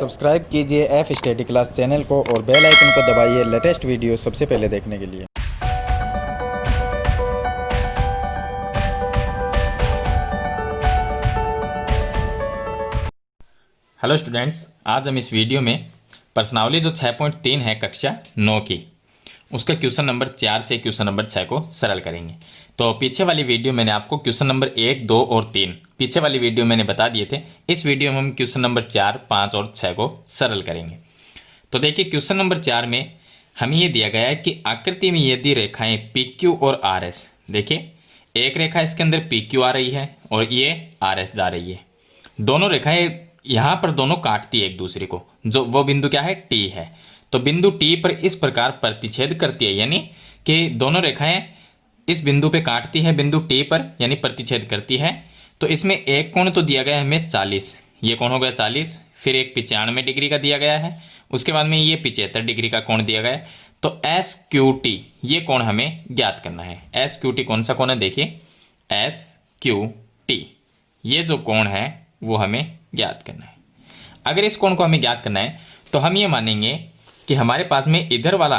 Subscribe कीजिए F study class channel को और बेल आइकन को दबाइए लेटेस्ट वीडियो सबसे पहले देखने के लिए। हेलो स्टूडेंट्स, आज हम इस वीडियो में प्रश्नावली जो 6.3 है कक्षा 9 की, उसका क्वेश्चन नंबर 4 से क्वेश्चन नंबर 6 को सरल करेंगे। तो पीछे वाली वीडियो मैंने आपको क्वेश्चन नंबर 1, 2 और 3 पीछे वाली वीडियो मैंने बता दिए थे। इस वीडियो में हम क्वेश्चन नंबर 4, 5 और 6 को सरल करेंगे। तो देखिए, क्वेश्चन नंबर 4 में हमें ये दिया गया है कि आकृति में यदि रेखाएं पी क्यू और आर एस, देखिए एक रेखा इसके अंदर पी क्यू आ रही है और ये आर एस जा रही है। दोनों रेखाएं यहाँ पर दोनों काटती है एक दूसरे को, जो वो बिंदु क्या है, टी है। तो बिंदु टी पर इस प्रकार प्रतिच्छेद करती है, यानी कि दोनों रेखाएं इस बिंदु पे काटती है, बिंदु टी पर यानी प्रतिच्छेद करती है। तो इसमें एक कोण तो दिया गया है हमें 40, ये कोण हो गया 40, फिर एक 95 डिग्री का दिया गया है, उसके बाद में ये 75 डिग्री का कोण दिया गया है। तो एस क्यू टी ये कोण हमें ज्ञात करना है। एस क्यू टी कौन सा कोण है, देखिए एस क्यू टी ये जो कोण है वो हमें ज्ञात करना है। अगर इस कोण को हमें ज्ञात करना है तो हम ये मानेंगे कि हमारे पास में इधर वाला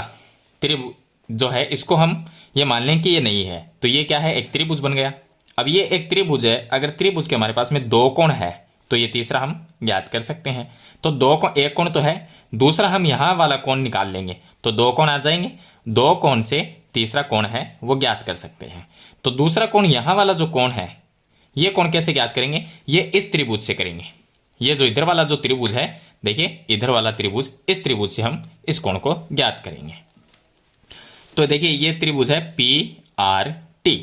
त्रिभुज जो है इसको हम ये मान लें कि ये नहीं है, तो ये क्या है, एक त्रिभुज बन गया। अब ये एक त्रिभुज है, अगर त्रिभुज के हमारे पास में दो कोण है तो ये तीसरा हम ज्ञात कर सकते हैं। तो दो कोण, एक कोण तो है, दूसरा हम यहाँ वाला कोण निकाल लेंगे तो दो कोण आ जाएंगे। दो कोण से तीसरा कोण है वो ज्ञात कर सकते हैं। तो दूसरा कोण, यहाँ वाला जो कोण है, ये कोण कैसे ज्ञात करेंगे, ये इस त्रिभुज से करेंगे। ये जो इधर वाला जो त्रिभुज है, देखिए इधर वाला त्रिभुज, इस त्रिभुज से हम इस कोण को ज्ञात करेंगे। तो देखिए ये त्रिभुज है पी आर टी।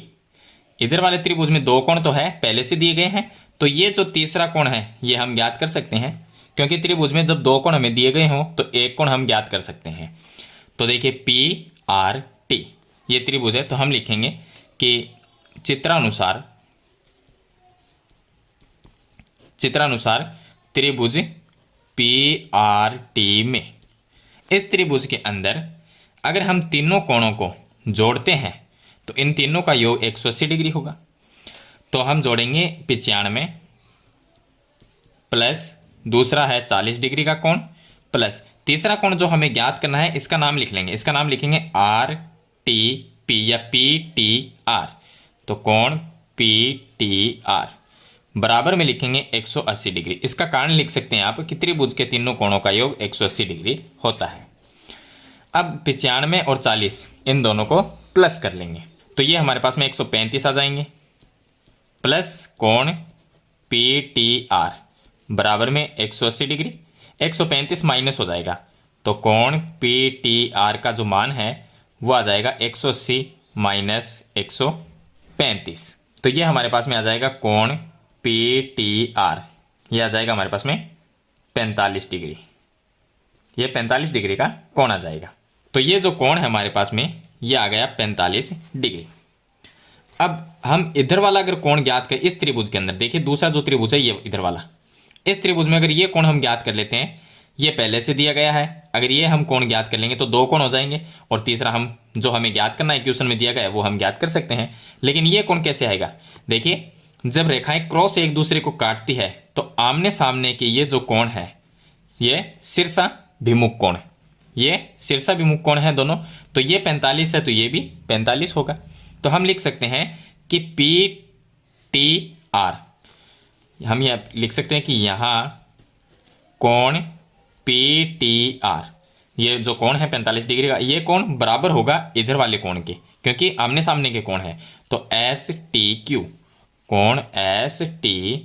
इधर वाले त्रिभुज में दो कोण तो है, पहले से दिए गए हैं, तो ये जो तीसरा कोण है ये हम ज्ञात कर सकते हैं, क्योंकि त्रिभुज में जब दो कोण हमें दिए गए हों तो एक कोण हम ज्ञात कर सकते हैं। तो देखिए पी आर टी ये त्रिभुज है, तो हम लिखेंगे कि चित्रानुसार त्रिभुज पी आर टी में, इस त्रिभुज के अंदर अगर हम तीनों कोणों को जोड़ते हैं तो इन तीनों का योग 180 डिग्री होगा। तो हम जोड़ेंगे 95 प्लस दूसरा है 40 डिग्री का कोण, प्लस तीसरा कोण जो हमें ज्ञात करना है इसका नाम लिख लेंगे, इसका नाम लिखेंगे आर टी पी या पी टी आर। तो कोण पी टी आर बराबर में लिखेंगे 180 डिग्री। इसका कारण लिख सकते हैं आप कि त्रिभुज के तीनों कोणों का योग 180 डिग्री होता है। अब 95 और 40 इन दोनों को प्लस कर लेंगे तो ये हमारे पास में 135 आ जाएंगे, प्लस कोण पी टी आर बराबर में 180 डिग्री। 135 माइनस हो जाएगा तो कोण पी टी आर का जो मान है वो आ जाएगा 180 माइनस 135। तो ये हमारे पास में आ जाएगा कोण पी टी आर, ये आ जाएगा हमारे पास में 45 डिग्री। ये 45 डिग्री का कोण आ जाएगा। तो ये जो कोण है हमारे पास में ये आ गया 45 डिग्री। अब हम इधर वाला अगर कोण ज्ञात करें इस त्रिभुज के अंदर, देखिए दूसरा जो त्रिभुज है ये इधर वाला, इस त्रिभुज में अगर ये कोण हम ज्ञात कर लेते हैं, ये पहले से दिया गया है, अगर ये हम कोण ज्ञात कर लेंगे तो दो कोण हो जाएंगे, और तीसरा हम जो हमें ज्ञात करना है क्वेश्चन में दिया गया है वो हम ज्ञात कर सकते हैं। लेकिन ये कोण कैसे आएगा, देखिए जब रेखाएं क्रॉस एक दूसरे को काटती है तो आमने सामने के ये जो कोण है ये शीर्षाभिमुख कोण, ये शीर्षाभिमुख कोण है दोनों। तो ये 45 है तो ये भी 45 होगा। तो हम लिख सकते हैं कि पी टी आर, हम ये लिख सकते हैं कि यहाँ कोण पी टी आर, ये जो कोण है 45 डिग्री का, ये कोण बराबर होगा इधर वाले कोण के, क्योंकि आमने सामने के कोण है। तो एस टी क्यू, कोण एस टी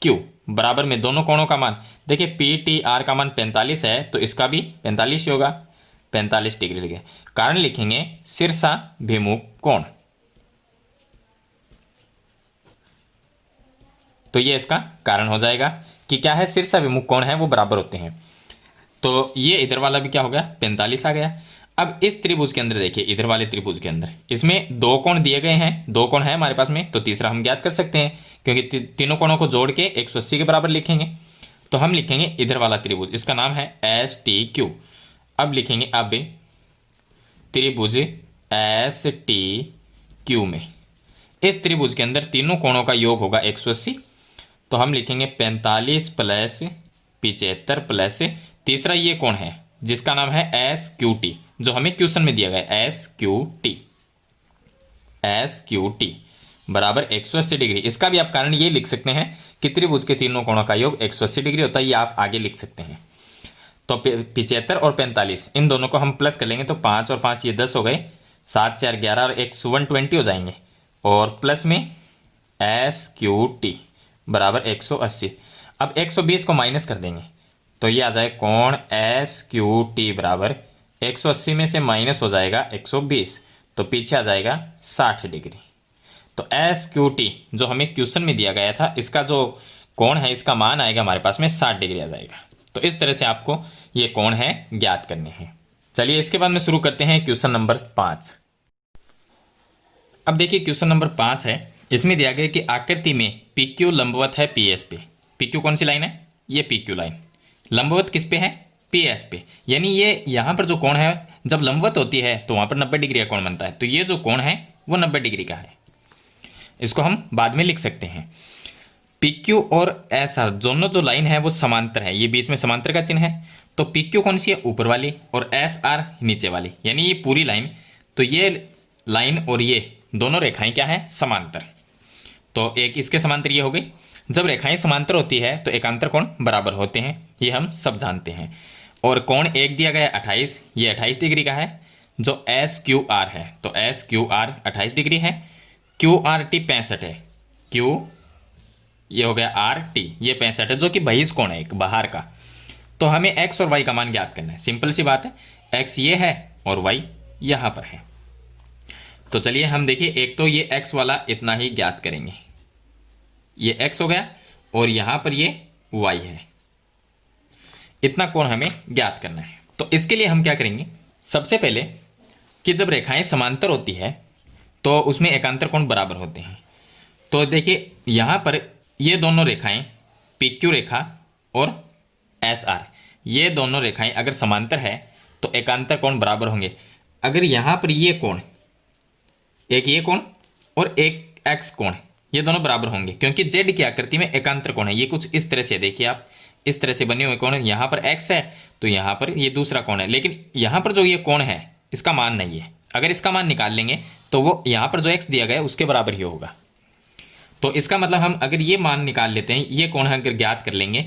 क्यू बराबर में दोनों कोणों का मान, देखिए पी टी आर का मान 45 है तो इसका भी 45 ही होगा, 45 डिग्री लिखे। कारण लिखेंगे शीर्षाभिमुख कोण, तो ये इसका कारण हो जाएगा कि क्या है, शीर्षाभिमुख कोण है वो बराबर होते हैं। तो ये इधर वाला भी क्या हो गया, 45 आ गया। अब इस त्रिभुज के अंदर देखिए, इधर वाले त्रिभुज के अंदर इसमें दो कोण दिए गए हैं, दो कोण है हमारे पास में, तो तीसरा हम ज्ञात कर सकते हैं क्योंकि तीनों कोणों को जोड़ के 180 के बराबर लिखेंगे। तो हम लिखेंगे इधर वाला त्रिभुज, इसका नाम है एस टी क्यू। अब लिखेंगे अब त्रिभुज एस टी क्यू में, इस त्रिभुज के अंदर तीनों कोणों का योग होगा 180। तो हम लिखेंगे 45 प्लस 75 प्लस तीसरा ये कौन है जिसका नाम है एस क्यू टी, जो हमें क्वेश्चन में दिया गया है एस क्यू टी बराबर 180 डिग्री। इसका भी आप कारण ये लिख सकते हैं कि त्रिभुज के तीनों कोणों का योग 180 डिग्री होता है, ये आप आगे लिख सकते हैं। तो 75 और 45 इन दोनों को हम प्लस कर लेंगे तो 5 और 5 ये 10 हो गए, 7 4 11 और 1 120 हो जाएंगे, और प्लस में एस क्यू टी बराबर 180। अब 120 को माइनस कर देंगे तो ये आ जाए कोण एस क्यू टी बराबर 180 में से माइनस हो जाएगा 120, तो पीछे आ जाएगा 60 डिग्री। तो एस क्यू टी जो हमें क्वेश्चन में दिया गया था, इसका जो कोण है इसका मान आएगा हमारे पास में 60 डिग्री आ जाएगा। तो इस तरह से आपको ये कोण है ज्ञात करने हैं। चलिए इसके बाद में शुरू करते हैं क्वेश्चन नंबर 5। अब देखिए क्वेश्चन नंबर 5 है, इसमें दिया गया कि आकृति में पी क्यू लंबवत है पी एस पे। पी क्यू कौन सी लाइन है? ये पी क्यू लाइन लंबवत किस पे है? पी एस पे। यानी ये यहाँ पर जो कोण है जब लंबवत होती है तो वहाँ पर 90 डिग्री का कोण बनता है, तो ये जो कोण है वो 90 डिग्री का है। इसको हम बाद में लिख सकते हैं। पी क्यू और एस आर दोनों जो लाइन है वो समांतर है, ये बीच में समांतर का चिन्ह है। तो पी क्यू कौन सी है? ऊपर वाली, और एस आर नीचे वाली, यानी ये पूरी लाइन। तो ये लाइन और ये दोनों रेखाएं क्या है? समांतर। तो एक इसके समांतर ये हो गई। जब रेखाएं समांतर होती है तो एकांतर कोण बराबर होते हैं, ये हम सब जानते हैं। और कोण एक दिया गया 28, ये 28 डिग्री का है जो एस क्यू आर है। तो एस क्यू आर 28 डिग्री है। क्यू आर टी 65 है। क्यू ये हो गया आर टी, ये 65 है जो कि बहिष कोण है एक बाहर का। तो हमें एक्स और वाई का मान ज्ञात करना है। सिंपल सी बात है, एक्स ये है और वाई यहां पर है। तो चलिए हम देखिए, एक तो ये एक्स वाला इतना ही ज्ञात करेंगे, ये एक्स हो गया, और यहां पर ये वाई है। इतना कोण हमें ज्ञात करना है। तो इसके लिए हम क्या करेंगे, सबसे पहले कि जब रेखाएं समांतर होती है तो उसमें एकांतर कोण बराबर होते हैं। तो देखिए यहां पर ये दोनों रेखाएं पी क्यू रेखा और एस आर, ये दोनों रेखाएं अगर समांतर है तो एकांतर कोण बराबर होंगे। अगर यहां पर ये कोण, एक ये कोण और एक एक्स कोण, ये दोनों बराबर होंगे क्योंकि जेड की आकृति में एकांतर कोण है। ये कुछ इस तरह से देखिए आप, इस तरह से बने हुए कोण, यहां पर एक्स है तो यहां पर ये दूसरा कोण है, लेकिन यहां पर जो ये कोण है इसका मान नहीं है। अगर इसका मान निकाल लेंगे तो वो यहां पर जो एक्स दिया गया है उसके बराबर ही होगा। तो इसका मतलब हम अगर ये मान निकाल लेते हैं, ये कोण अगर ज्ञात कर लेंगे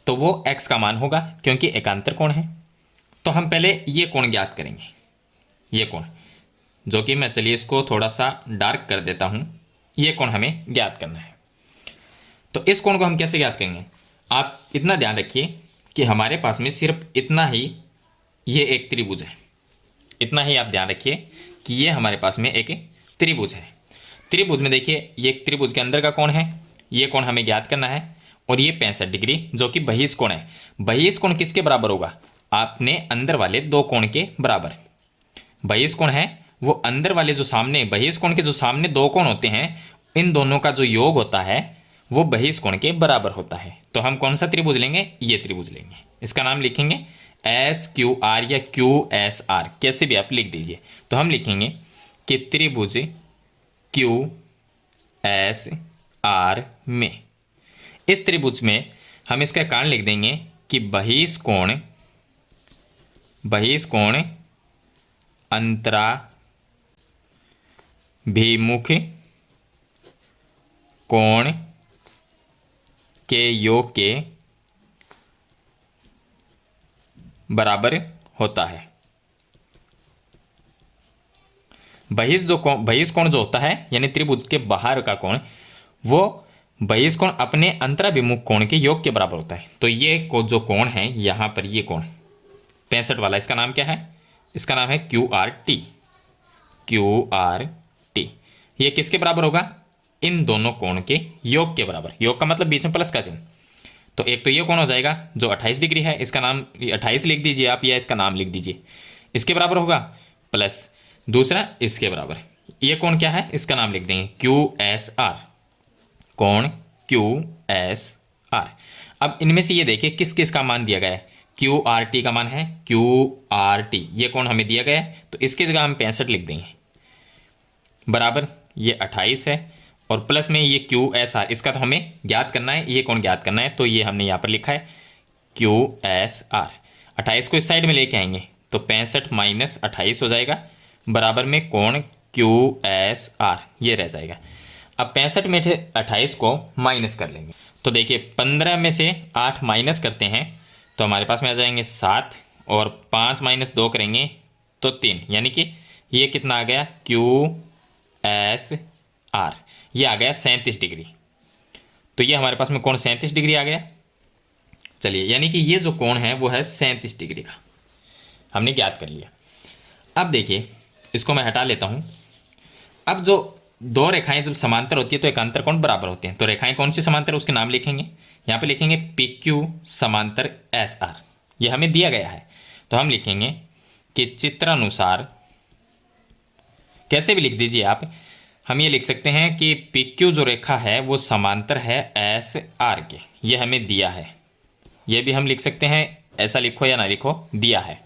तो वो x का मान होगा क्योंकि एकांतर कोण है। तो हम पहले ये कोण ज्ञात करेंगे, ये कोण जो कि मैं चलिए इसको थोड़ा सा डार्क कर देता हूं, ये कोण हमें ज्ञात करना है। तो इस कोण को हम कैसे ज्ञात करेंगे, आप इतना ध्यान रखिए कि हमारे पास में सिर्फ इतना ही ये एक त्रिभुज है। इतना ही आप ध्यान रखिए कि ये हमारे पास में एक त्रिभुज है। त्रिभुज में देखिए ये त्रिभुज के अंदर का कोण है, ये कोण हमें ज्ञात करना है, और ये 65 डिग्री जो कि बहिष कोण है। बहिष कोण किसके बराबर होगा? आपने अंदर वाले दो कोण के बराबर। बहिष कोण है वो अंदर वाले जो सामने, बहिष कोण के जो सामने दो कोण होते हैं, इन दोनों का जो योग होता है वो बहिष कोण के बराबर होता है। तो हम कौन सा त्रिभुज लेंगे? ये त्रिभुज लेंगे। इसका नाम लिखेंगे एस क्यू आर या क्यू एस आर, कैसे भी आप लिख दीजिए। तो हम लिखेंगे कि त्रिभुज क्यू एस आर में, इस त्रिभुज में हम इसका कारण लिख देंगे कि बहिष कोण अंतराभिमुख कोण के योग के बराबर होता है। बहिष कोण जो होता है यानी त्रिभुज के बाहर का कोण, वो बहिष कोण अपने अंतराभिमुख कोण के योग के बराबर होता है। तो ये जो कोण है यहां पर, ये कोण 65 वाला, इसका नाम क्या है? इसका नाम है Q R T. Q R T ये किसके बराबर होगा? इन दोनों कोण के योग के बराबर। योग का मतलब बीच में प्लस का चिन्ह। तो एक तो ये कोण हो जाएगा जो 28 डिग्री है, इसका नाम 28 लिख दीजिए आप, या इसका नाम लिख दीजिए, इसके बराबर होगा, प्लस दूसरा इसके बराबर। ये कोण क्या है? इसका नाम लिख देंगे क्यू एस आर, कोण क्यू एस आर। अब इनमें से ये देखिए किस किस का मान दिया गया है। क्यू आर टी का मान है क्यू आर टी, ये कोण हमें दिया गया है, तो इसकी जगह हम 65 लिख देंगे, बराबर ये 28 है, और प्लस में ये क्यू एस आर, इसका तो हमें ज्ञात करना है, ये कोण ज्ञात करना है, तो ये हमने यहाँ पर लिखा है QSR। 28 को इस साइड में लेके आएंगे तो 65 माइनस 28 हो जाएगा, बराबर में कोण QSR ये रह जाएगा। अब 65 में से 28 को माइनस कर लेंगे तो देखिए 15 में से 8 माइनस करते हैं तो हमारे पास में आ जाएंगे 7 और 5 माइनस 2 करेंगे तो 3, यानी कि ये कितना आ गया QSR, ये आ गया 37 डिग्री। तो ये हमारे पास में कोण 37 डिग्री आ गया। चलिए, यानी कि ये जो कोण है वो है 37 डिग्री का, हमने ज्ञात कर लिया। अब देखिए इसको मैं हटा लेता हूं। अब जो दो रेखाएं जब समांतर होती है तो एकांतर कोण बराबर होते हैं। तो रेखाएं कौन सी समांतर उसके नाम लिखेंगे, यहां पे लिखेंगे PQ समांतर SR, ये हमें दिया गया है। तो हम लिखेंगे कि चित्रानुसार, कैसे भी लिख दीजिए आप, हम ये लिख सकते हैं कि PQ जो रेखा है वो समांतर है SR के, ये हमें दिया है। ये भी हम लिख सकते हैं, ऐसा लिखो या ना लिखो, दिया है,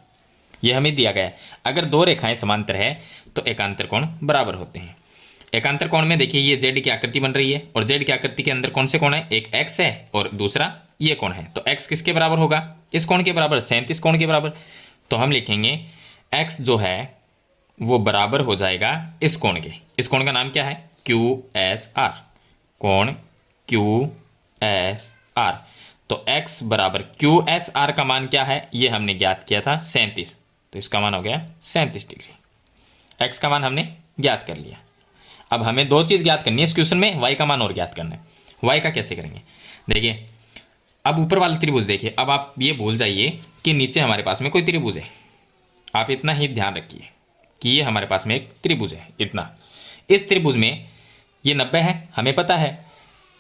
ये हमें दिया गया है। अगर दो रेखाएं समांतर है तो एकांतर कोण बराबर होते हैं। एकांतर कोण में देखिए ये Z की आकृति बन रही है और Z की आकृति के अंदर कौन से कोण है, एक X है और दूसरा ये कोण है। तो X किसके बराबर होगा, इस कोण के बराबर, 37 कोण के बराबर। तो हम लिखेंगे X जो है वो बराबर हो जाएगा इस कोण के। इस कोण का नाम क्या है, QSR, कोण QSR। तो x बराबर QSR का मान क्या है, ये हमने ज्ञात किया था 37, तो इसका मान हो गया 37 डिग्री। x का मान हमने ज्ञात कर लिया। अब हमें दो चीज़ ज्ञात करनी है इस क्वेश्चन में, y का मान और ज्ञात करना है। y का कैसे करेंगे, देखिए अब ऊपर वाला त्रिभुज देखिए, अब आप ये भूल जाइए कि नीचे हमारे पास में कोई त्रिभुज है। आप इतना ही ध्यान रखिए कि ये हमारे पास में एक त्रिभुज है, इतना। इस त्रिभुज में ये 90 है, हमें पता है।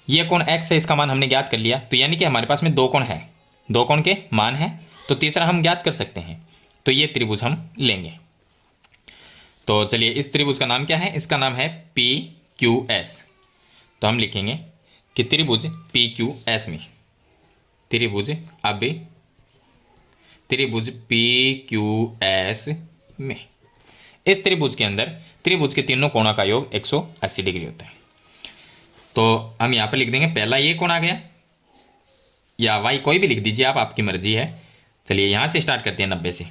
ये कोण x है, इसका मान हमने ज्ञात कर लिया। तो यानी कि हमारे पास में दो कोण है, दो कोण के मान है, तो तीसरा हम ज्ञात कर सकते हैं। तो ये त्रिभुज हम लेंगे। तो चलिए, इस त्रिभुज का नाम क्या है, इसका नाम है PQS। तो हम लिखेंगे कि त्रिभुज PQS में, त्रिभुज PQS में, इस त्रिभुज के अंदर त्रिभुज के तीनों कोणों का योग 180 डिग्री होता है। तो हम यहाँ पर लिख देंगे, पहला ये कोण आ गया, या y कोई भी लिख दीजिए आप, आपकी मर्जी है। चलिए यहाँ से स्टार्ट करते हैं 90 से।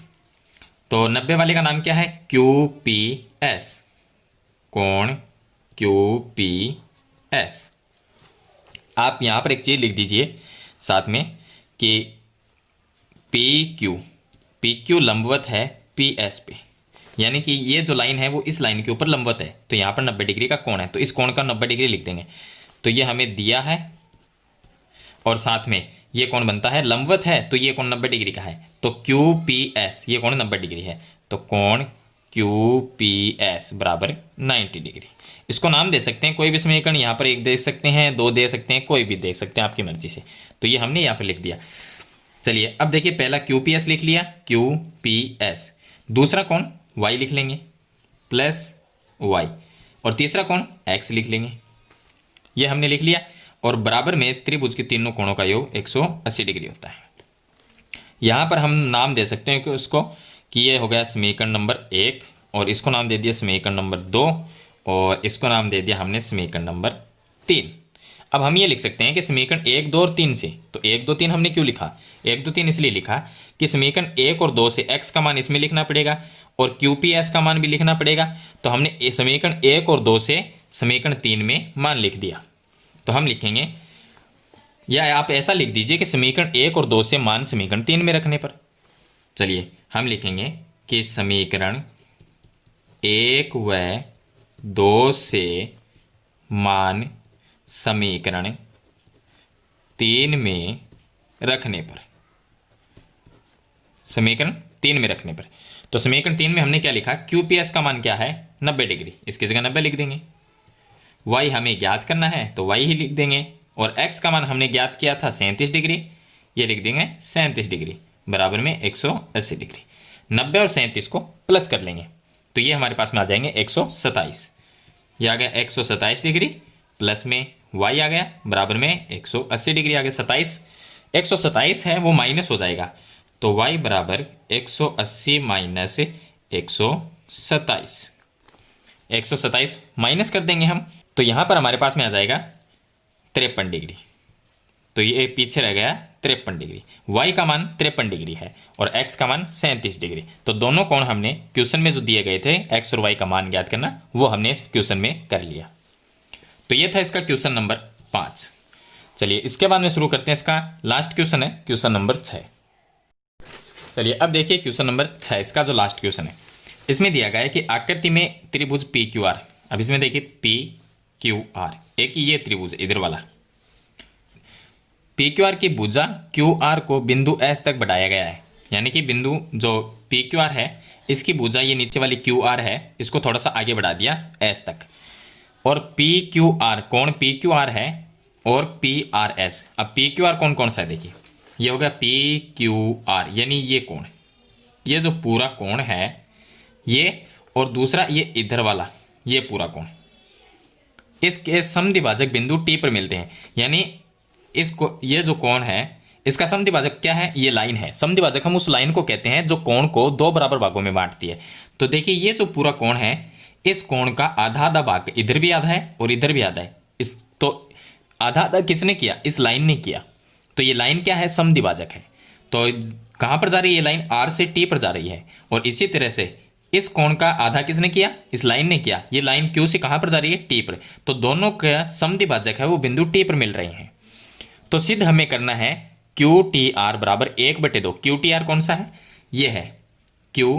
तो 90 वाले का नाम क्या है, QPS, कोण QPS। आप यहाँ पर एक चीज़ लिख दीजिए साथ में कि PQ लंबवत है PS पे, यानी कि ये जो लाइन है वो इस लाइन के ऊपर लंबवत है। तो यहाँ पर 90 डिग्री का कोण है, तो इस कोण का 90 डिग्री लिख देंगे। तो ये हमें दिया है और साथ में ये कोण बनता है, लंबवत है तो ये कोण 90 डिग्री का है। तो QPS, ये कोण 90 डिग्री है, तो कोण QPS बराबर 90 डिग्री। इसको नाम दे सकते हैं कोई भी समीकरण, यहाँ पर एक दे सकते हैं, दो दे सकते हैं, कोई भी दे सकते हैं आपकी मर्जी से। तो ये हमने यहाँ पर लिख दिया। चलिए अब देखिए, पहला QPS लिख लिया, QPS। दूसरा कोण y लिख लेंगे प्लस y, और तीसरा कोण x लिख लेंगे, ये हमने लिख लिया। और बराबर में त्रिभुज के तीनों कोणों का योग 180 डिग्री होता है। यहाँ पर हम नाम दे सकते हैं कि उसको, कि ये हो गया समीकरण नंबर 1, और इसको नाम दे दिया समीकरण नंबर 2, और इसको नाम दे दिया हमने समीकरण नंबर 3। अब हम ये लिख सकते हैं कि समीकरण 1, 2 और 3 से, तो 1, 2, 3 हमने क्यों लिखा, 1, 2, 3 इसलिए लिखा कि समीकरण 1 और 2 से x का मान इसमें लिखना पड़ेगा और QPS का मान भी लिखना पड़ेगा। तो हमने समीकरण 1 और 2 से समीकरण 3 में मान लिख दिया। तो हम लिखेंगे, या आप ऐसा लिख दीजिए कि समीकरण 1 और 2 से मान समीकरण 3 में रखने पर। चलिए हम लिखेंगे कि समीकरण 1 व 2 से मान समीकरण 3 में रखने पर, समीकरण 3 में रखने पर। तो समीकरण 3 में हमने क्या लिखा, QPS का मान क्या है, 90 डिग्री, इसकी जगह 90 लिख देंगे। y हमें ज्ञात करना है तो y ही लिख देंगे, और x का मान हमने ज्ञात किया था 37 डिग्री, ये लिख देंगे 37 डिग्री बराबर में 180 डिग्री। 90 और 37 को प्लस कर लेंगे तो ये हमारे पास में आ जाएंगे 127। ये आ गया 127 डिग्री, प्लस में y आ गया बराबर में 180 डिग्री आ गया। 127 है वो माइनस हो जाएगा, तो y बराबर 180 माइनस 127, 127 माइनस कर देंगे हम, तो यहाँ पर हमारे पास में आ जाएगा 53 डिग्री। तो ये पीछे रह गया 53 डिग्री, y का मान 53 डिग्री है और x का मान 37 डिग्री। तो दोनों कोण हमने क्वेश्चन में जो दिए गए थे x और y का मान ज्ञात करना, वो हमने इस क्वेश्चन में कर लिया। तो ये था इसका क्वेश्चन नंबर 5। चलिए इसके बाद में शुरू करते हैं, इसका लास्ट क्वेश्चन है क्वेश्चन नंबर 6। चलिए अब देखिए क्वेश्चन नंबर 6, इसका जो लास्ट क्वेश्चन है, इसमें दिया गया है कि आकृति में त्रिभुज पी क्यू आर। अब इसमें देखिए पी क्यू आर, एक ये त्रिभुज इधर वाला, पी क्यू आर की भुजा क्यू आर को बिंदु एस तक बढ़ाया गया है। यानी कि बिंदु जो पी क्यू आर है, इसकी भुजा ये नीचे वाली क्यू आर है, इसको थोड़ा सा आगे बढ़ा दिया एस तक। और पी क्यू आर, कौन पी क्यू आर है और पी आर एस। अब पी क्यू आर कौन कौन सा है, देखिए ये हो गया पी क्यू आर, यानी ये कोण, ये जो पूरा कोण है ये, और दूसरा ये इधर वाला ये पूरा कोण, इसके समद्विभाजक बिंदु टी पर मिलते हैं। यानी इसको, ये जो कोण है इसका समद्विभाजक क्या है, ये लाइन है। समद्विभाजक हम उस लाइन को कहते हैं जो कोण को दो बराबर भागों में बांटती है। तो देखिए ये जो पूरा कोण है, इस कोण का आधा आधा भाग इधर भी आधा है और इधर भी आधा है। इस तो आधा आधा किसने किया, इस लाइन ने किया। तो ये लाइन क्या है, समद्विभाजक है। तो कहां पर जा रही है ये लाइन, आर से टी पर जा रही है। और इसी तरह से इस कोण का आधा किसने किया, इस लाइन ने किया। ये लाइन क्यू से कहां पर जा रही है, टी पर। तो दोनों का समद्विभाजक है वो बिंदु टी पर मिल रहे हैं। तो सिद्ध हमें करना है क्यू टी आर बराबर 1/2। क्यू टी आर कौन सा है, ये है क्यू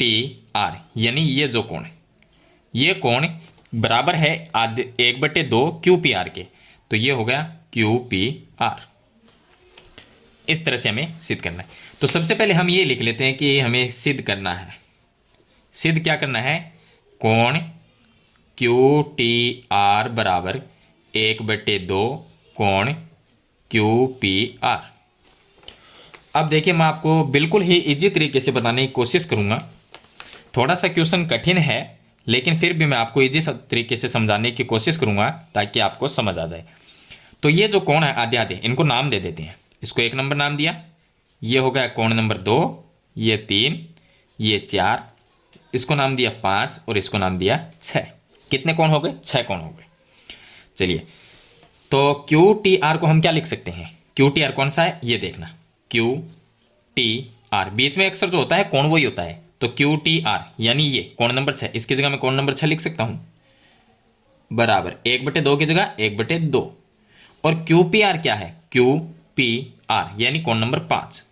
टी आर, यानी ये जो कोण है, ये कोण बराबर है 1/2 क्यू पी आर के। तो ये हो गया क्यू पी आर। इस तरह से हमें सिद्ध करना है। तो सबसे पहले हम ये लिख लेते हैं कि हमें सिद्ध करना है, सिद्ध क्या करना है, कोण क्यू टी आर बराबर 1/2 कोण क्यू पी आर। अब देखिए मैं आपको बिल्कुल ही इजी तरीके से बताने की कोशिश करूंगा। थोड़ा सा क्वेश्चन कठिन है, लेकिन फिर भी मैं आपको इजी तरीके से समझाने की कोशिश करूंगा ताकि आपको समझ आ जाए। तो ये जो कोण है आधे आधे, इनको नाम दे देते हैं। इसको 1 नंबर नाम दिया, ये हो गया कोण नंबर 2, ये 3, ये 4, इसको नाम दिया 5 और इसको नाम दिया 6। कितने कोण हो गए, 6 कोण हो गए। चलिए तो क्यू टी आर को हम क्या लिख सकते हैं, क्यू टी आर कौन सा है, ये देखना, क्यू टी आर, बीच में अक्सर जो होता है कोण वही होता है। तो क्यू टी आर यानी ये कोण नंबर 6, इसकी जगह मैं कोण नंबर 6 लिख सकता हूं, बराबर 1/2 की जगह 1/2। और क्यू पी आर क्या है, क्यू पी आर यानी कोण नंबर 5।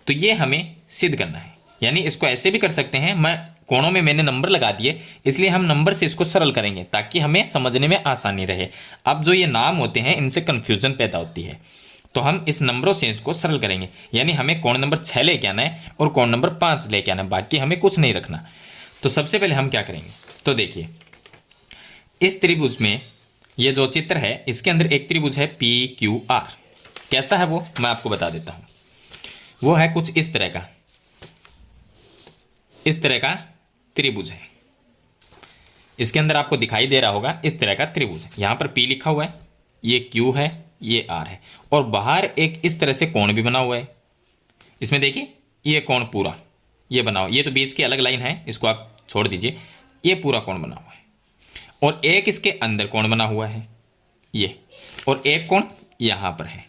तो ये हमें सिद्ध करना है। यानी इसको ऐसे भी कर सकते हैं, मैं कोणों में मैंने नंबर लगा दिए, इसलिए हम नंबर से इसको सरल करेंगे ताकि हमें समझने में आसानी रहे। अब जो ये नाम होते हैं इनसे कंफ्यूजन पैदा होती है, तो हम इस नंबरों से इसको सरल करेंगे। यानी हमें कोण नंबर 6 लेके आना है और कोण नंबर 5 लेके आना है, बाकी हमें कुछ नहीं रखना। तो सबसे पहले हम क्या करेंगे, तो देखिए इस त्रिभुज में ये जो चित्र है, इसके अंदर एक त्रिभुज है पी क्यू आर। कैसा है वो मैं आपको बता देता हूं। वो है कुछ इस तरह का, इस तरह का त्रिभुज है। इसके अंदर आपको दिखाई दे रहा होगा इस तरह का त्रिभुज है। यहां पर P लिखा हुआ है, ये Q है, ये R है, और बाहर एक इस तरह से कोण भी बना हुआ है। इसमें देखिए ये कोण पूरा ये बना हुआ, ये तो बीच की अलग लाइन है, इसको आप छोड़ दीजिए। ये पूरा कोण बना हुआ है और एक इसके अंदर कोण बना हुआ है ये, और एक कोण यहां पर है,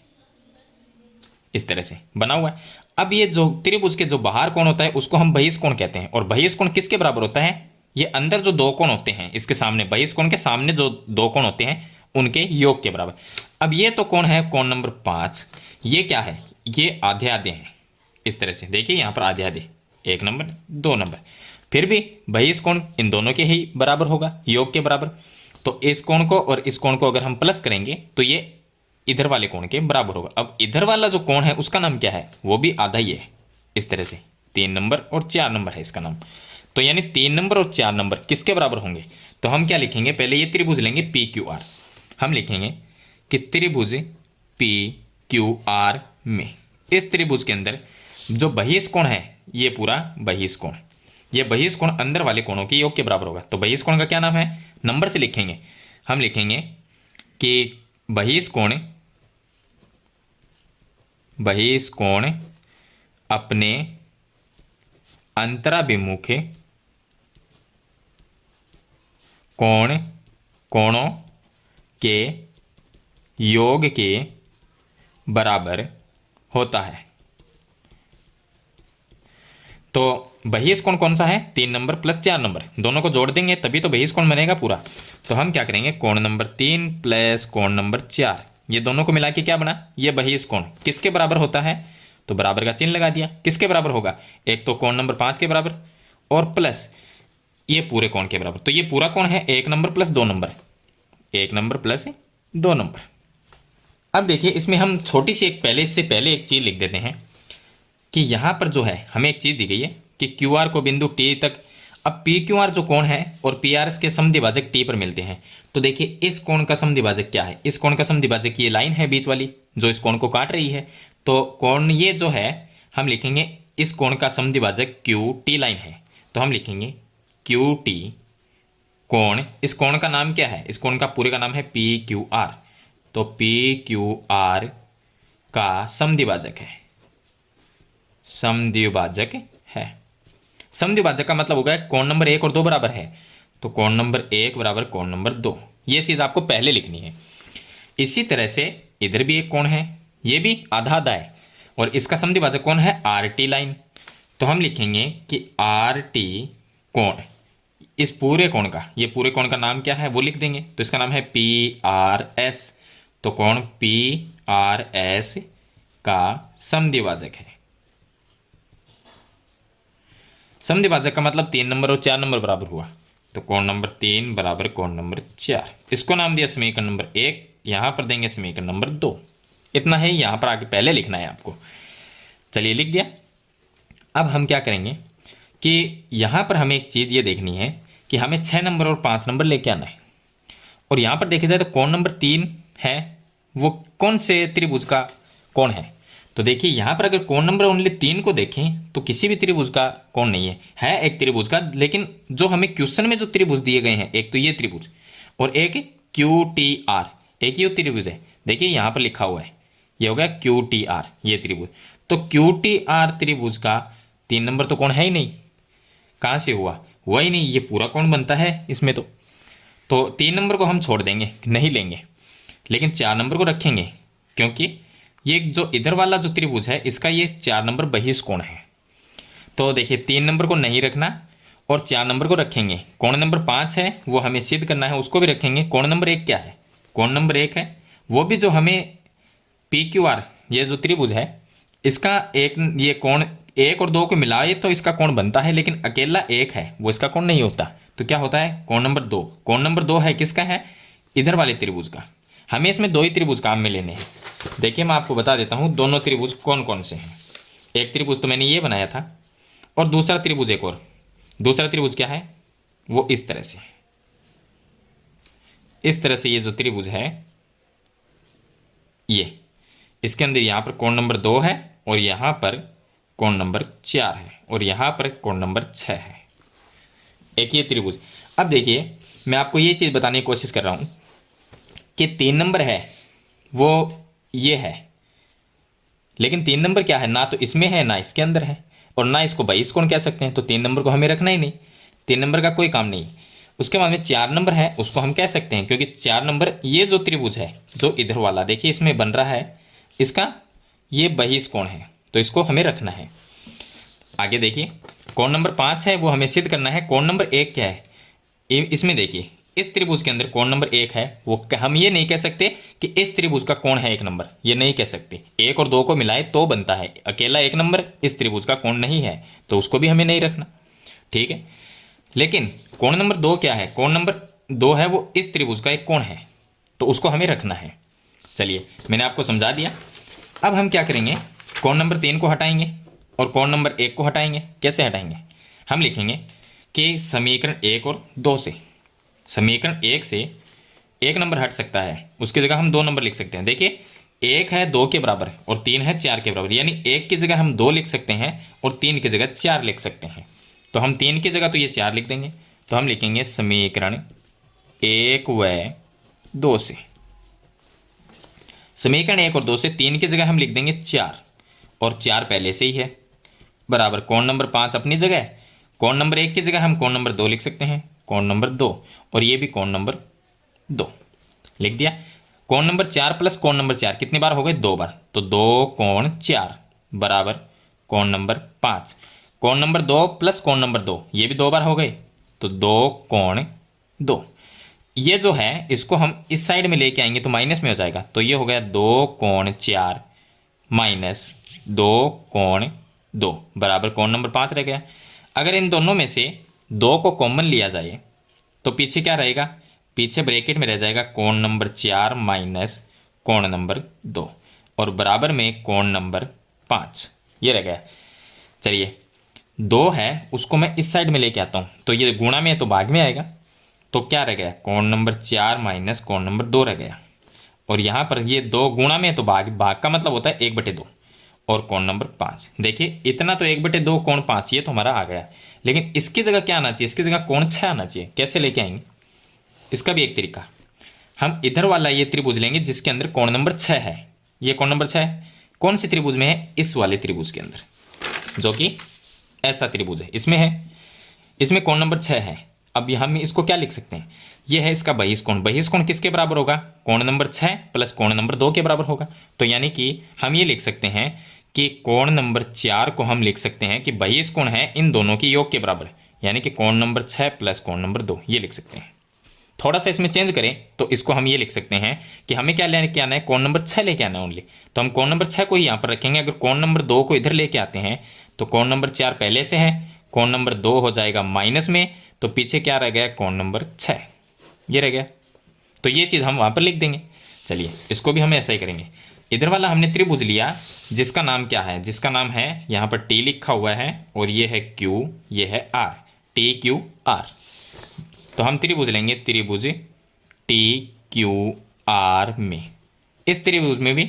इस तरह से बना हुआ है। अब ये जो त्रिभुज के जो बाहर कोण होता है उसको हम बहिष कोण कहते हैं। और बहिष कोण किसके बराबर होता है, ये अंदर जो दो कोण होते हैं इसके सामने, बहिष कोण के सामने जो दो कोण होते हैं उनके योग के बराबर। अब ये तो कोण है कोण नंबर 5, ये क्या है, ये आधे आधे हैं इस तरह से। देखिए यहाँ पर आधे आधे, 1 नंबर 2 नंबर, फिर भी बहिष कोण इन दोनों के ही बराबर होगा, योग के बराबर। तो इस कोण को और इस कोण को अगर हम प्लस करेंगे तो ये इधर वाले कोण के बराबर होगा। अब इधर वाला जो कोण है उसका नाम क्या है, वो भी आधा ही है, इस तरह से 3 नंबर और 4 नंबर है इसका नाम। तो यानी 3 नंबर और 4 नंबर किसके बराबर होंगे, तो हम क्या लिखेंगे, पहले ये त्रिभुज लेंगे पी क्यू आर। हम लिखेंगे कि त्रिभुज पी क्यू आर में, इस त्रिभुज के अंदर जो बहिष कोण है ये पूरा बहिष कोण, ये बहिष कोण अंदर वाले कोणों के योग के बराबर होगा। तो बहिष कोण का क्या नाम है, नंबर से लिखेंगे। हम लिखेंगे कि बहिष कोण अपने अंतराभिमुख कोणों के योग के बराबर होता है। तो बहिष कोण कौन सा है? 3 नंबर प्लस 4 नंबर, दोनों को जोड़ देंगे तभी तो बहिष कोण बनेगा पूरा। तो हम क्या करेंगे, कोण नंबर 3 प्लस कोण नंबर 4, ये दोनों को मिला के क्या बना, ये बहिष कोण किसके बराबर होता है? तो बराबर का चिन्ह लगा दिया। किसके बराबर होगा? एक तो कोण नंबर 5 के बराबर और प्लस ये पूरे कोण के बराबर। तो ये पूरा कोण है 1 number plus 2 number, 1 number plus 2 number. अब देखिए इसमें हम छोटी सी एक इससे पहले एक चीज लिख देते हैं कि यहाँ पर जो है हमें एक चीज दी गई है कि क्यू आर को बिंदु टी तक, अब पी क्यू आर जो कोण है और पी आर एस के समद्विभाजक टी पर मिलते हैं। तो देखिए इस कोण का समद्विभाजक क्या है? इस कोण का समद्विभाजक ये लाइन है बीच वाली जो इस कोण को काट रही है। तो कोण ये जो है हम लिखेंगे इस कोण का समद्विभाजक क्यू टी लाइन है, तो हम लिखेंगे क्यू टी कोण। इस कोण का नाम क्या है? इस कोण का पूरे का नाम है पी क्यू आर। तो पी क्यू आर का समद्विभाजक है, समद्विभाजक है। समद्विभाजक का मतलब होगा कोण नंबर 1 और 2 बराबर है, तो कोण नंबर 1 बराबर कोण नंबर 2। ये चीज आपको पहले लिखनी है। इसी तरह से इधर भी एक कोण है, ये भी आधा आधा है और इसका समद्विभाजक कौन है? R T line. तो हम लिखेंगे कि आर टी कोण, इस पूरे कोण का, ये पूरे कोण का नाम क्या है वो लिख देंगे। तो इसका नाम है पी आर एस। तो कोण पी आर एस का समद्विभाजक है। समद्विभाजक का मतलब 3 नंबर और 4 नंबर बराबर हुआ, तो कोण नंबर 3 बराबर कोण नंबर 4। इसको नाम दिया समीकरण नंबर 1, यहां पर देंगे समीकरण नंबर 2। इतना है, यहां पर आगे पहले लिखना है आपको। चलिए लिख दिया। अब हम क्या करेंगे कि यहां पर हमें एक चीज ये देखनी है कि हमें 6 नंबर और 5 नंबर लेके आना है। और यहां पर देखा जाए तो कोण नंबर 3 है वो कौन से त्रिभुज का कोण है? तो देखिए यहां पर अगर कोण नंबर ओनली 3 को देखें तो किसी भी त्रिभुज का कोण नहीं है एक त्रिभुज का। लेकिन जो हमें क्वेश्चन में जो त्रिभुज दिए गए हैं, एक तो ये त्रिभुज और एक क्यू टी आर, एक ही त्रिभुज है। देखिए यहां पर लिखा हुआ है, ये हो गया क्यू टी आर, ये त्रिभुज। तो क्यू टी आर त्रिभुज का 3 नंबर तो कोण है ही नहीं, कहां से हुआ ही नहीं, ये पूरा कोण बनता है इसमें। तो 3 नंबर को हम छोड़ देंगे, नहीं लेंगे, लेकिन 4 नंबर को रखेंगे क्योंकि ये जो इधर वाला जो त्रिभुज है इसका ये 4 नंबर बहिष कोण है। तो देखिए 3 नंबर को नहीं रखना और 4 नंबर को रखेंगे। कोण नंबर 5 है वो हमें सिद्ध करना है, उसको भी रखेंगे। कोण नंबर 1 क्या है? कोण नंबर 1 है वो भी जो हमें पी क्यू आर, ये जो त्रिभुज है इसका एक, ये कोण 1 और 2 को मिलाए तो इसका कोण बनता है, लेकिन अकेला 1 है वो इसका कोण नहीं होता। तो क्या होता है? कोण नंबर 2। कोण नंबर 2 है किसका है? इधर वाले त्रिभुज का। हमें इसमें 2 ही त्रिभुज काम में लेने हैं। देखिए मैं आपको बता देता हूं दोनों त्रिभुज कौन कौन से हैं। एक त्रिभुज तो मैंने ये बनाया था और दूसरा त्रिभुज एक और। दूसरा त्रिभुज क्या है? वो इस तरह से, इस तरह से ये जो त्रिभुज है ये, इसके अंदर यहां पर कोण नंबर 2 है और यहां पर कोण नंबर 4 है और यहां पर कोण नंबर 6 है, एक ये त्रिभुज। अब देखिए मैं आपको ये चीज बताने की कोशिश कर रहा हूं कि 3 नंबर है वो ये है, लेकिन 3 नंबर क्या है? ना तो इसमें है ना इसके अंदर है और ना इसको बहिष कोण कह सकते हैं। तो 3 नंबर को हमें रखना ही नहीं, 3 नंबर का कोई काम नहीं। उसके बाद में 4 नंबर है उसको हम कह सकते हैं, क्योंकि 4 नंबर ये जो त्रिभुज है जो इधर वाला देखिए इसमें बन रहा है, इसका ये बहिष कोण है, तो इसको हमें रखना है। आगे देखिए कोण नंबर 5 है वो हमें सिद्ध करना है। कोण नंबर 1 क्या है? इसमें देखिए इस त्रिभुज के अंदर कोण नंबर 1 है वो हम ये नहीं कह सकते कि इस त्रिभुज का कोण है 1 नंबर, ये नहीं कह सकते। 1 और 2 को मिलाए तो बनता है, अकेला 1 नंबर इस त्रिभुज का कोण नहीं है, तो उसको भी हमें नहीं रखना, ठीक है। लेकिन कोण नंबर 2 क्या है? कोण नंबर 2 है वो इस त्रिभुज का एक कोण है, तो उसको हमें रखना है। चलिए मैंने आपको समझा दिया। अब हम क्या करेंगे, कोण नंबर 3 को हटाएंगे और कोण नंबर 1 को हटाएंगे। कैसे हटाएंगे? हम लिखेंगे कि समीकरण 1 और 2 से, समीकरण 1 से 1 नंबर हट सकता है, उसकी जगह हम 2 नंबर लिख सकते हैं। देखिए 1 है 2 के बराबर और 3 है 4 के बराबर, यानी 1 की जगह हम 2 लिख सकते हैं और 3 की जगह 4 लिख सकते हैं। तो हम 3 की जगह तो ये 4 लिख देंगे, तो हम लिखेंगे समीकरण 1 व 2 से, समीकरण 1 और 2 से 3 की जगह हम लिख देंगे 4 और 4 पहले से ही है, बराबर कोण नंबर 5 अपनी जगह, कोण नंबर 1 की जगह हम कोण नंबर 2 लिख सकते हैं, कोण नंबर 2 और ये भी कोण नंबर 2 लिख दिया। कोण नंबर 4 प्लस कोण नंबर 4 कितनी बार हो गए? 2 बार। तो 2 कोण 4 बराबर कोण नंबर 5। कोण नंबर 2 प्लस कोण नंबर 2 ये भी 2 बार हो गए, तो 2 कोण 2। ये जो है इसको हम इस साइड में लेके आएंगे तो माइनस में हो जाएगा, तो ये हो गया 2 कोण 4 माइनस 2 कोण 2 बराबर कोण नंबर 5 रह गया। अगर इन दोनों में से 2 को कॉमन लिया जाए तो पीछे क्या रहेगा? पीछे ब्रैकेट में रह जाएगा कोण नंबर 4 माइनस कोण नंबर 2 और बराबर में कोण नंबर 5, ये रह गया। चलिए 2 है उसको मैं इस साइड में लेके आता हूं, तो ये गुणा में है तो भाग में आएगा, तो क्या रह गया? कोण नंबर 4 माइनस कोण नंबर 2 रह गया। और यहां पर ये 2 गुणा में है तो भाग, भाग का मतलब होता है 1/2 और कोण नंबर 5। देखिए इतना तो 1/2 कोण 5 ये तो हमारा आ गया, लेकिन इसकी जगह क्या आना चाहिए? इसकी जगह कोण 6 आना चाहिए। कैसे लेके आएंगे? इसका भी एक तरीका, हम इधर वाला ये त्रिभुज लेंगे जिसके अंदर कोण नंबर 6 है। ये कोण नंबर 6 है, कौन सी त्रिभुज में है? इस वाले त्रिभुज के अंदर, जो कि ऐसा त्रिभुज है, इसमें है, इसमें कोण नंबर 6 है। अब हम इसको क्या लिख सकते हैं? ये है इसका बहिष्कोण। बहिष्कोण किसके बराबर होगा? कोण नंबर 6 प्लस कोण नंबर 2 के बराबर होगा। तो यानी कि हम ये लिख सकते हैं कि कोण नंबर 4 को हम लिख सकते हैं कि बहिष्कोण है इन दोनों के योग के बराबर, यानी कि कोण नंबर 6 प्लस कोण नंबर 2, ये लिख सकते हैं। थोड़ा सा इसमें चेंज करें तो इसको हम ये लिख सकते हैं कि हमें क्या लेके आना है? कोण नंबर 6 लेके आना है ओनली, तो हम कोण नंबर 6 को ही यहाँ पर रखेंगे। अगर कोण नंबर 2 को इधर लेके आते हैं तो कोण नंबर 4 पहले से है, कोण नंबर 2 हो जाएगा माइनस में, तो पीछे क्या रह गया? कोण नंबर 6, ये रह गया। तो ये चीज़ हम वहाँ पर लिख देंगे। चलिए इसको भी हम ऐसा ही करेंगे। इधर वाला हमने त्रिभुज लिया जिसका नाम क्या है? जिसका नाम है यहाँ पर टी लिखा हुआ है और ये है क्यू, ये है आर, टी क्यू आर। तो हम त्रिभुज लेंगे, त्रिभुज टी क्यू आर में। इस त्रिभुज में भी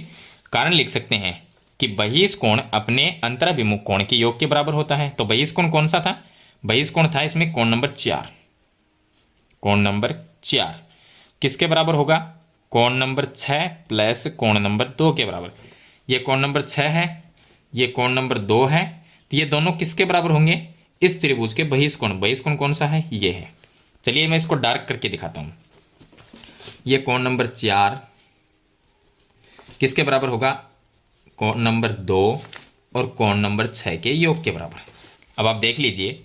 कारण लिख सकते हैं कि बहिष्कोण अपने अंतराभिमुख कोण के योग के बराबर होता है। तो बहिष्कोण कौन सा था? बहिष्कोण था इसमें कोण नंबर 4। कोण नंबर 4 किसके बराबर होगा? कोण नंबर 6 प्लस कोण नंबर 2 के बराबर। ये कोण नंबर 6 है, ये कोण नंबर 2 है, तो ये दोनों किसके बराबर होंगे? इस त्रिभुज के बहिष्कोण। बहिष्कोण कौन सा है? ये है। चलिए मैं इसको डार्क करके दिखाता हूं। ये कोण नंबर 4 किसके बराबर होगा? कोण नंबर 2 और कोण नंबर 6 के योग के बराबर। अब आप देख लीजिए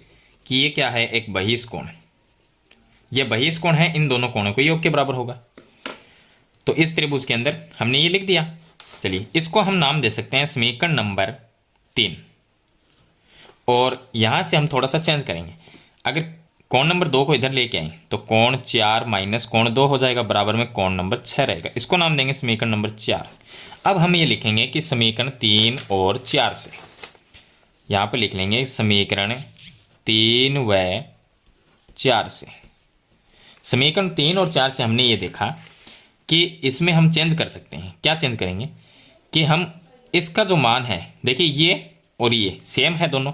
कि ये क्या है? एक बहिष्कोण। ये बहिष्कोण है, इन दोनों कोणों को योग के बराबर होगा। तो इस त्रिभुज के अंदर हमने ये लिख दिया। चलिए इसको हम नाम दे सकते हैं समीकरण नंबर 3, और यहां से हम थोड़ा सा चेंज करेंगे। अगर कोण नंबर 2 को इधर लेके आए तो कोण 4 माइनस कोण 2 हो जाएगा, बराबर में कोण नंबर 6 रहेगा। इसको नाम देंगे समीकरण नंबर 4। अब हम ये लिखेंगे कि समीकरण 3 और 4 से, यहाँ पर लिख लेंगे समीकरण 3 व 4 से। समीकरण 3 और 4 से हमने ये देखा कि इसमें हम चेंज कर सकते हैं। क्या चेंज करेंगे? कि हम इसका जो मान है, देखिए ये और ये सेम है दोनों,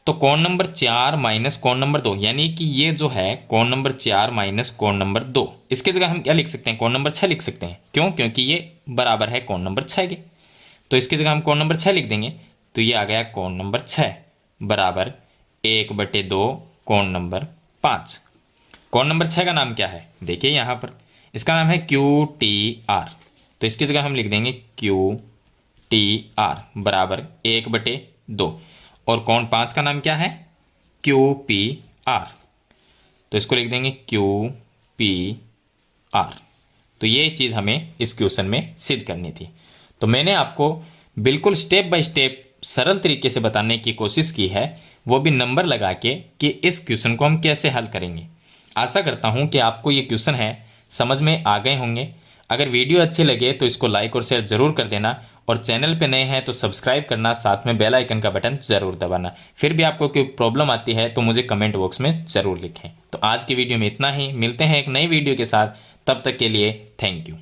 तो कोण नंबर 4 माइनस कोण नंबर 2, यानी कि ये जो है कोण नंबर 4 माइनस कोण नंबर 2, इसके जगह हम क्या लिख सकते हैं? कोण नंबर 6 लिख सकते हैं। क्यों? क्योंकि ये बराबर है कोण नंबर 6 के, तो इसकी जगह हम कोण नंबर 6 लिख देंगे। तो ये आ गया कोण नंबर 6 बराबर 1/2 कोण नंबर 5। कोण नंबर 6 का नाम क्या है? देखिए यहाँ पर इसका नाम है क्यू टी आर, तो इसकी जगह हम लिख देंगे क्यू टी आर बराबर 1/2, और कोण 5 का नाम क्या है? क्यू पी आर, तो इसको लिख देंगे क्यू पी आर। तो ये चीज़ हमें इस क्वेश्चन में सिद्ध करनी थी। तो मैंने आपको बिल्कुल स्टेप बाय स्टेप सरल तरीके से बताने की कोशिश की है, वो भी नंबर लगा के, कि इस क्वेश्चन को हम कैसे हल करेंगे। आशा करता हूँ कि आपको ये क्वेश्चन है समझ में आ गए होंगे। अगर वीडियो अच्छे लगे तो इसको लाइक और शेयर ज़रूर कर देना, और चैनल पे नए हैं तो सब्सक्राइब करना, साथ में बेल आइकन का बटन ज़रूर दबाना। फिर भी आपको कोई प्रॉब्लम आती है तो मुझे कमेंट बॉक्स में ज़रूर लिखें। तो आज की वीडियो में इतना ही, मिलते हैं एक नई वीडियो के साथ, तब तक के लिए थैंक यू।